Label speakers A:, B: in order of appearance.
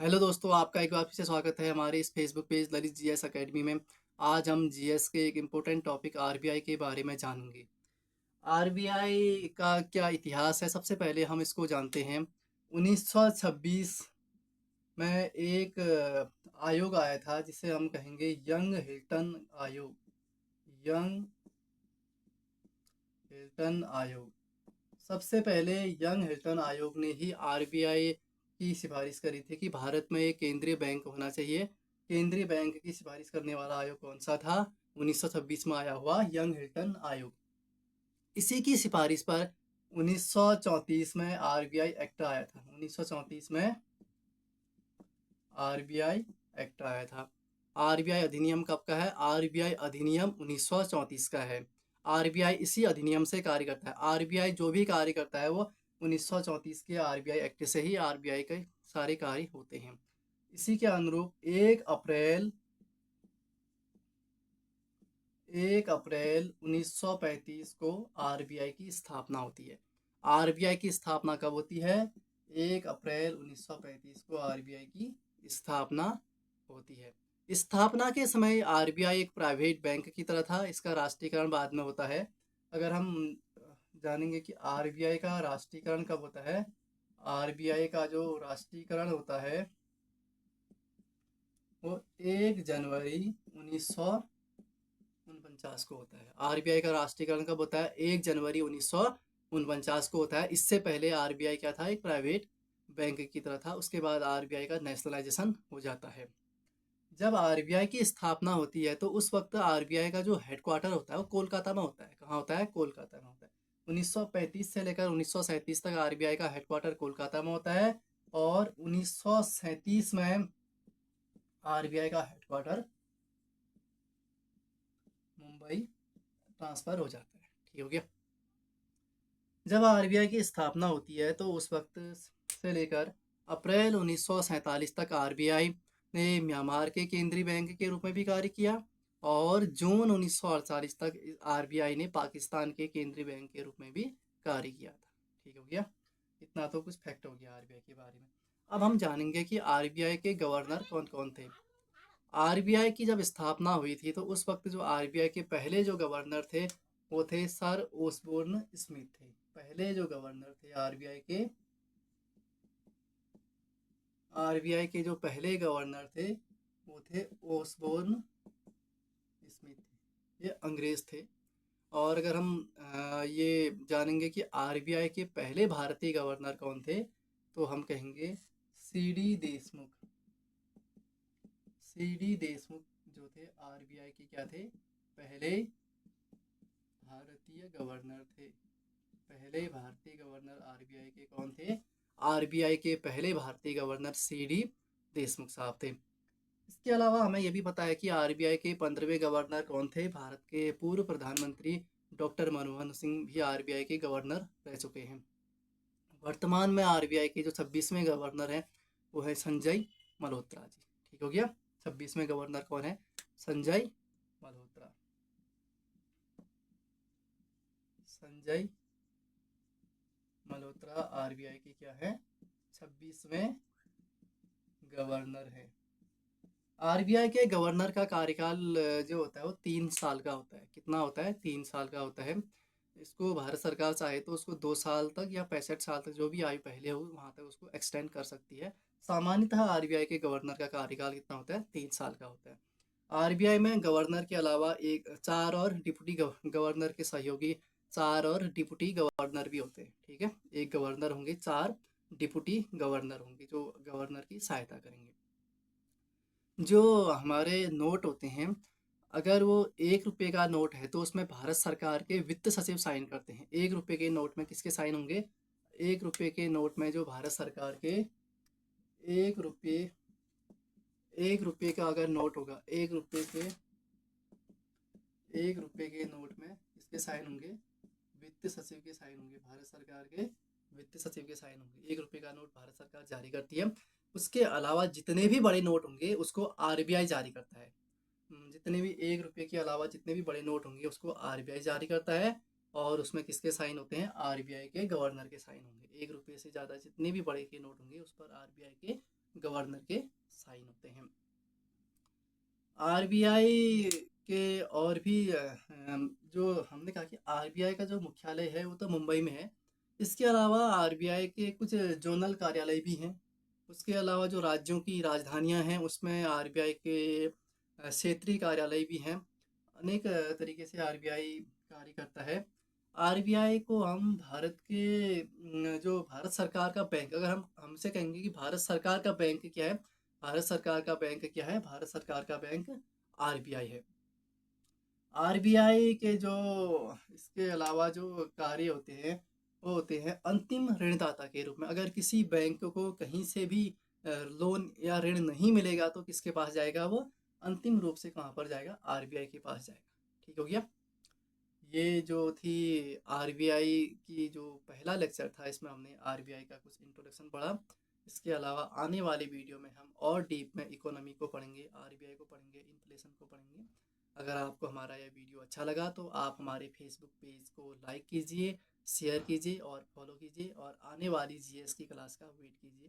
A: Hello दोस्तों, आपका एक बार फिर से स्वागत है हमारे इस Facebook page Lalit GS academy में। आज हम जीएस के एक इम्पोर्टेंट टॉपिक आरबीआई के बारे में जानेंगे। आरबीआई का क्या इतिहास है, सबसे पहले हम इसको जानते हैं। 1926 में एक आयोग आया था जिसे हम कहेंगे यंग हिल्टन आयोग। यंग हिल्टन आयोग। सबसे पहले यंग हिल्टन आयोग ने ही आरबीआई की सिफारिश करी थी कि भारत में एक केंद्रीय बैंक होना चाहिए। केंद्रीय बैंक की सिफारिश करने वाला आयोग कौन सा था? 1926 में आया हुआ यंग हिल्टन आयोग। इसी की सिफारिश पर 1934 में आरबीआई एक्ट आया था। 1934 में आरबीआई एक्ट आया था। आरबीआई अधिनियम कब का है? आरबीआई अधिनियम 1934 का है। आरबीआई इसी अधिनियम से कार्य करता है। आरबीआई जो भी कार्य करता है वो 1934 के आरबीआई एक्ट से ही आरबीआई के सारे कार्य होते हैं। इसी के अनुरूप 1 अप्रैल 1935 को आरबीआई की स्थापना होती है। आरबीआई की स्थापना कब होती है? 1 अप्रैल 1935 को आरबीआई की स्थापना होती है। स्थापना के समय आरबीआई एक प्राइवेट बैंक की तरह था। इसका राष्ट्रीयकरण बाद में होता है। अगर हम जानेंगे कि आरबीआई का राष्ट्रीयकरण कब होता है, आरबीआई का जो राष्ट्रीयकरण होता है वो 1 जनवरी 1949 को होता है। आरबीआई का राष्ट्रीयकरण कब होता है? 1 जनवरी 1949 को होता है। इससे पहले आरबीआई क्या था? एक प्राइवेट बैंक की तरह था। उसके बाद आरबीआई का नेशनलाइजेशन हो जाता है। जब आरबीआई की स्थापना होती है तो उस वक्त आरबीआई का जो हेडक्वार्टर होता है वो कोलकाता में होता है। कहाँ होता है? कोलकाता में होता है। 1935 से लेकर 1937 तक आरबीआई का हेडक्वार्टर कोलकाता में होता है और 1937 में आरबीआई का हेडक्वार्टर मुंबई ट्रांसफर हो जाता है। ठीक हो गया। जब आरबीआई की स्थापना होती है तो उस वक्त से लेकर अप्रैल 1947 तक आरबीआई ने म्यांमार के केंद्रीय बैंक के रूप में भी कार्य किया और जून 1948 तक आरबीआई ने पाकिस्तान के केंद्रीय बैंक के रूप में भी कार्य किया था। ठीक हो गया। इतना तो कुछ फैक्ट हो गया आरबीआई के बारे में। अब हम जानेंगे कि आरबीआई के गवर्नर कौन कौन थे। आरबीआई की जब स्थापना हुई थी तो उस वक्त जो आरबीआई के पहले जो गवर्नर थे वो थे सर ओसबोर्न स्मिथ थे। पहले जो गवर्नर थे आरबीआई के जो पहले गवर्नर थे वो थे ओसबोर्न स्मिथ। ये अंग्रेज थे। और अगर हम ये जानेंगे कि आरबीआई के पहले भारतीय गवर्नर कौन थे तो हम कहेंगे C D Deshmukh. C D Deshmukh जो थे आरबीआई के क्या थे? पहले भारतीय गवर्नर थे। पहले भारतीय गवर्नर आरबीआई के कौन थे? आरबीआई के पहले भारतीय गवर्नर सी डी देशमुख साहब थे। इसके अलावा हमें यह भी पता है कि आरबीआई के 15वें गवर्नर कौन थे? भारत के पूर्व प्रधानमंत्री डॉक्टर मनमोहन सिंह भी आरबीआई के गवर्नर रह चुके हैं। वर्तमान में आरबीआई के जो 26वें गवर्नर हैं वो है संजय मल्होत्रा जी। ठीक हो गया। 26वें गवर्नर कौन है? संजय मल्होत्रा। संजय मल्होत्रा आरबीआई के क्या है? 26वें गवर्नर है। आरबीआई के गवर्नर का कार्यकाल जो होता है वो 3 साल का होता है। कितना होता है? 3 साल का होता है। इसको भारत सरकार चाहे तो उसको 2 साल तक या 65 साल तक जो भी आयु पहले हो वहाँ तक उसको एक्सटेंड कर सकती है। सामान्यतः आरबीआई के गवर्नर का कार्यकाल कितना होता है? 3 साल का होता है। आरबीआई में गवर्नर के अलावा एक चार और डिप्टी गवर्नर के सहयोगी, चार और डिप्टी गवर्नर भी होते हैं। ठीक है। एक गवर्नर होंगे, चार डिप्टी गवर्नर होंगे जो गवर्नर की सहायता करेंगे। जो हमारे नोट होते हैं, अगर वो 1 रुपये का नोट है तो उसमें भारत सरकार के वित्त सचिव साइन करते हैं। 1 रुपये के नोट में किसके साइन होंगे? 1 रुपये के नोट में जो भारत सरकार के 1 रुपये 1 रुपये का अगर नोट होगा, 1 रुपये के नोट में किसके साइन होंगे? वित्त सचिव के साइन होंगे। भारत सरकार के वित्त सचिव के साइन होंगे। 1 रुपये का नोट भारत सरकार जारी करती है। उसके अलावा जितने भी बड़े नोट होंगे उसको आरबीआई जारी करता है। जितने भी 1 रुपये के अलावा जितने भी बड़े नोट होंगे उसको आरबीआई जारी करता है और उसमें किसके साइन होते हैं? आरबीआई के गवर्नर के साइन होंगे। 1 रुपये से ज़्यादा जितने भी बड़े के नोट होंगे उस पर आरबीआई के गवर्नर के साइन होते हैं। आरबीआई के और भी जो हमने कहा कि आरबीआई का जो मुख्यालय है वो तो मुंबई में है। इसके अलावा आरबीआई के कुछ जोनल कार्यालय भी हैं। उसके अलावा जो राज्यों की राजधानियां हैं उसमें आरबीआई के क्षेत्रीय कार्यालय भी हैं। अनेक तरीके से आरबीआई कार्य करता है। आरबीआई को हम भारत के जो भारत सरकार का बैंक, अगर हम हमसे कहेंगे कि भारत सरकार का बैंक क्या है, भारत सरकार का बैंक क्या है, भारत सरकार का बैंक आरबीआई है। आरबीआई के जो इसके अलावा जो कार्य होते हैं वो होते हैं अंतिम ऋणदाता के रूप में। अगर किसी बैंक को कहीं से भी लोन या ऋण नहीं मिलेगा तो किसके पास जाएगा वो? अंतिम रूप से कहाँ पर जाएगा? आरबीआई के पास जाएगा। ठीक हो गया। ये जो थी आरबीआई की जो पहला लेक्चर था, इसमें हमने आरबीआई का कुछ इंट्रोडक्शन पढ़ा। इसके अलावा आने वाली वीडियो में हम और डीप में इकोनॉमी को पढ़ेंगे, आरबीआई को पढ़ेंगे, इन्फ्लेशन को पढ़ेंगे। अगर आपको हमारा यह वीडियो अच्छा लगा तो आप हमारे फेसबुक पेज को लाइक कीजिए, शेयर कीजिए और फॉलो कीजिए, और आने वाली जीएस की क्लास का वेट कीजिए।